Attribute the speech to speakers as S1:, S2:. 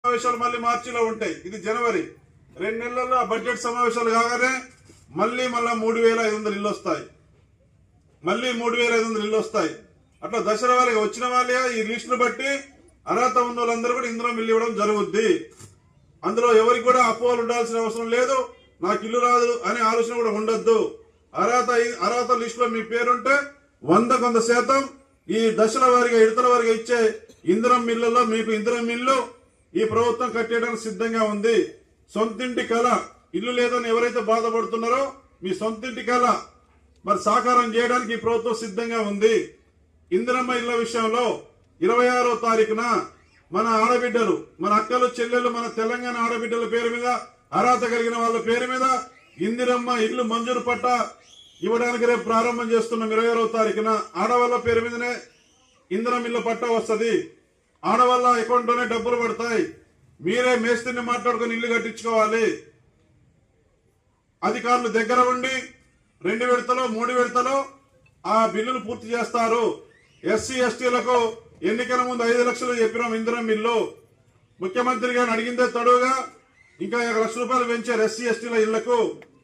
S1: సమావేశాలు మళ్ళీ మార్చిలో ఉంటాయి. ఇది జనవరి. 2 నెలల్లో బడ్జెట్ సమావేశాలు కాగానే మళ్ళీ 3,500 ఇళ్ళు వస్తాయి. మళ్ళీ 3,500 ఇళ్ళు వస్తాయి. అట్లా దశల వారిగా వచ్చిన వాళ్ళే ఈ లిస్టును బట్టి అర్హత ఉన్న వాళ్ళందరూ కూడా ఇందులో ఇల్లు ఇవ్వడం జరుగుద్ది. అందులో ఎవరికి కూడా అపోహలు ఉండాల్సిన అవసరం లేదు. నాకు ఇల్లు రాదు అనే ఆలోచన కూడా ఉండొద్దు. అర్హత లిస్టులో మీ పేరుంటే 100% ఈ దశల వారిగా విడతల వారిగా ఇచ్చే ఇందిరం మిల్లులో మీకు ఇందిరం మిల్లు ఈ ప్రభుత్వం కట్టేయడానికి సిద్ధంగా ఉంది. సొంతింటి కళ ఇల్లు లేదని ఎవరైతే బాధపడుతున్నారో మీ సొంతింటి కళ మరి సాకారం చేయడానికి ఈ ప్రభుత్వం సిద్ధంగా ఉంది. ఇందిరమ్మ ఇళ్ల విషయంలో 26వ తారీఖున మన ఆడబిడ్డలు, మన అక్కలు, చెల్లెలు, మన తెలంగాణ ఆడబిడ్డల పేరు మీద అర్హత కలిగిన వాళ్ళ పేరు మీద ఇందిరమ్మ ఇల్లు మంజూరు పట్ట ఇవ్వడానికి రేపు ప్రారంభం చేస్తున్నాం. 26వ తారీఖున ఆడవాళ్ళ పేరు మీదనే ఇందిరం ఇల్లు పట్ట వస్తుంది. ఆడవాళ్ళ అకౌంట్ లోనే డబ్బులు పడతాయి. మీరే మేస్త్రిని మాట్లాడుకుని ఇల్లు కట్టించుకోవాలి. అధికారులు దగ్గర ఉండి 2 విడతలో 3 విడతలో ఆ బిల్లులు పూర్తి చేస్తారు. ఎస్సీ ఎస్టీలకు ఎన్నికల ముందు 5 లక్షలు చెప్పినాం ఇందిరం ఇల్లు. ముఖ్యమంత్రి గారిని అడిగిందే తడుగా ఇంకా 1 లక్ష రూపాయలు పెంచారు ఎస్సీ ఎస్టీల ఇళ్లకు.